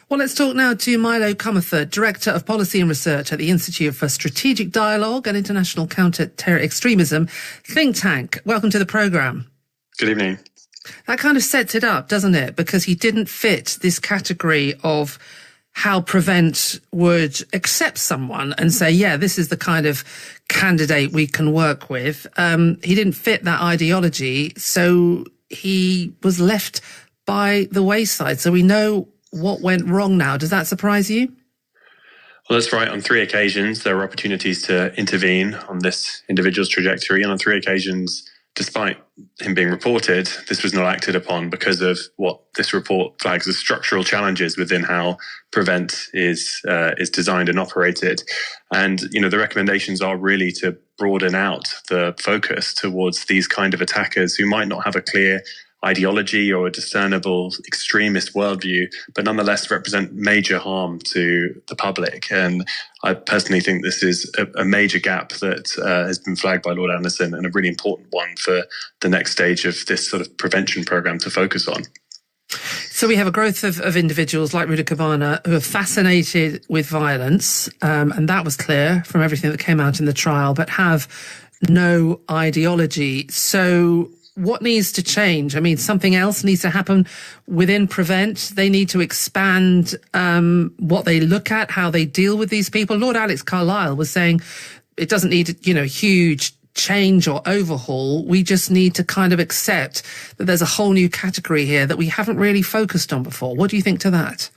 Well, let's talk now to Milo Comerford, Director of Policy and Research at the Institute for Strategic Dialogue and International Counter-Terror Extremism think tank. Welcome to the programme. Good evening. That kind of sets it up, doesn't it? Because he didn't fit this category of how Prevent would accept someone and say, yeah, this is the kind of candidate we can work with. He didn't fit that ideology, so he was left by the wayside. So we know what went wrong now. Does that surprise you? Well, that's right. On 3 occasions, there were opportunities to intervene on this individual's trajectory. And on 3 occasions, despite him being reported, this was not acted upon because of what this report flags as structural challenges within how Prevent is designed and operated. And, the recommendations are really to broaden out the focus towards these kind of attackers who might not have a clear ideology or a discernible extremist worldview, but nonetheless represent major harm to the public. And I personally think this is a major gap that has been flagged by Lord Anderson, and a really important one for the next stage of this sort of prevention programme to focus on. So we have a growth of individuals like Rudy Cabana who are fascinated with violence, and that was clear from everything that came out in the trial, but have no ideology. So what needs to change? I mean, something else needs to happen within Prevent. They need to expand what they look at, how they deal with these people. Lord Alex Carlisle was saying it doesn't need, huge change or overhaul. We just need to kind of accept that there's a whole new category here that we haven't really focused on before. What do you think to that?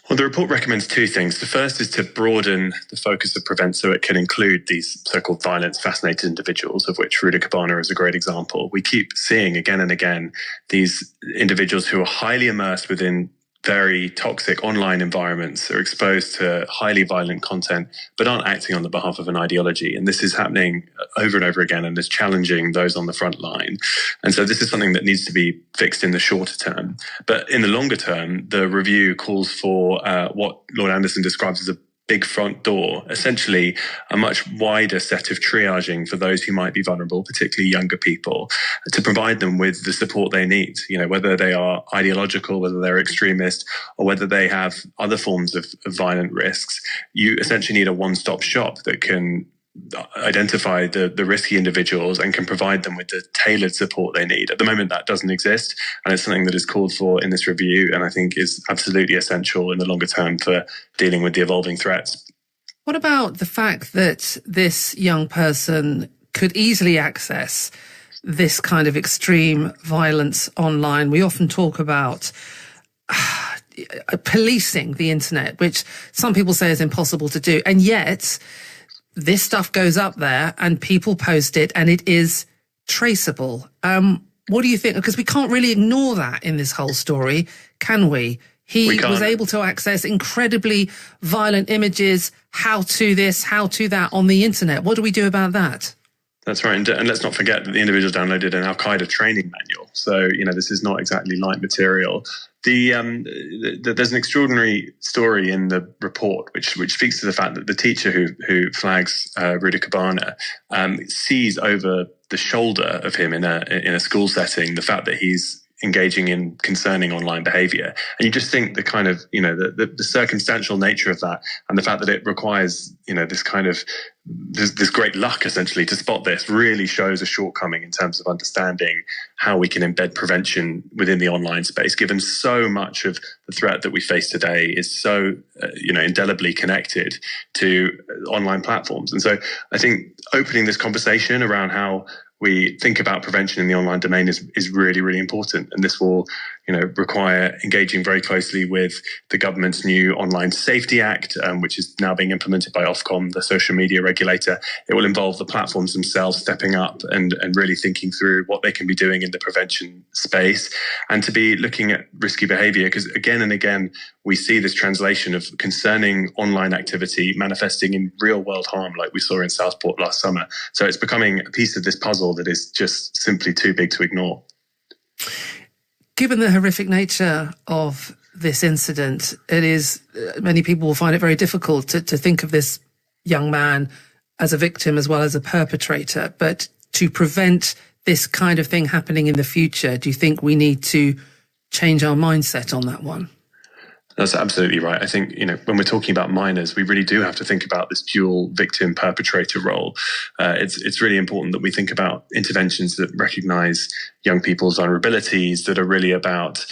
Well, the report recommends 2 things. The first is to broaden the focus of Prevent so it can include these so-called violence-fascinated individuals, of which Rudy Cabana is a great example. We keep seeing again and again these individuals who are highly immersed within very toxic online environments, are exposed to highly violent content, but aren't acting on the behalf of an ideology. And this is happening over and over again and is challenging those on the front line. And so this is something that needs to be fixed in the shorter term. But in the longer term, the review calls for what Lord Anderson describes as a big front door, essentially a much wider set of triaging for those who might be vulnerable, particularly younger people, to provide them with the support they need, whether they are ideological, whether they're extremist, or whether they have other forms of violent risks. You essentially need a one-stop shop that can identify the risky individuals and can provide them with the tailored support they need. At the moment, that doesn't exist, and it's something that is called for in this review, and I think is absolutely essential in the longer term for dealing with the evolving threats. What about the fact that this young person could easily access this kind of extreme violence online? We often talk about policing the internet, which some people say is impossible to do, and yet this stuff goes up there and people post it and it is traceable. What do you think? Because we can't really ignore that in this whole story, can we? He was able to access incredibly violent images, how to this, how to that on the internet. What do we do about that? That's right. And let's not forget that the individuals downloaded an Al-Qaeda training manual. So, this is not exactly light material. There's an extraordinary story in the report which speaks to the fact that the teacher who flags Rudy Cabana sees over the shoulder of him in a school setting the fact that he's engaging in concerning online behavior. And you just think the kind of, the circumstantial nature of that, and the fact that it requires, this kind of, this great luck essentially to spot this, really shows a shortcoming in terms of understanding how we can embed prevention within the online space, given so much of the threat that we face today is so, indelibly connected to online platforms. And so I think opening this conversation around how we think about prevention in the online domain is really, really important. And this will, require engaging very closely with the government's new Online Safety Act, which is now being implemented by Ofcom, the social media regulator. It will involve the platforms themselves stepping up and really thinking through what they can be doing in the prevention space, and to be looking at risky behavior, because again and again, we see this translation of concerning online activity manifesting in real world harm, like we saw in Southport last summer. So it's becoming a piece of this puzzle that is just simply too big to ignore. Given the horrific nature of this incident, it is, many people will find it very difficult to think of this young man as a victim as well as a perpetrator. But to prevent this kind of thing happening in the future, do you think we need to change our mindset on that one? That's absolutely right. I think, when we're talking about minors, we really do have to think about this dual victim perpetrator role. It's really important that we think about interventions that recognize young people's vulnerabilities, that are really about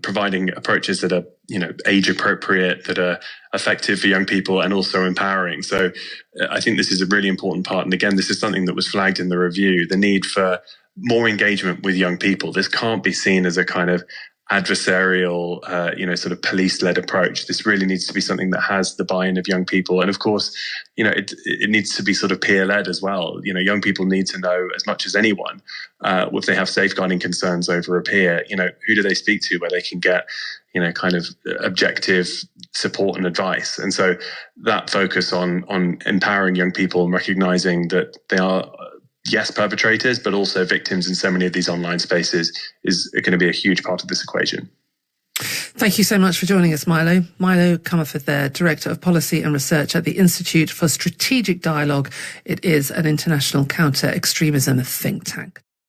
providing approaches that are, age appropriate, that are effective for young people and also empowering. So I think this is a really important part. And again, this is something that was flagged in the review, the need for more engagement with young people. This can't be seen as a kind of adversarial, sort of police-led approach. This really needs to be something that has the buy-in of young people. And of course, it needs to be sort of peer-led as well. Young people need to know as much as anyone, if they have safeguarding concerns over a peer, who do they speak to where they can get, kind of objective support and advice. And so that focus on empowering young people and recognizing that they are, yes, perpetrators, but also victims in so many of these online spaces is going to be a huge part of this equation. Thank you so much for joining us, Milo. Milo Comerford there, Director of Policy and Research at the Institute for Strategic Dialogue. It is an international counter-extremism think tank.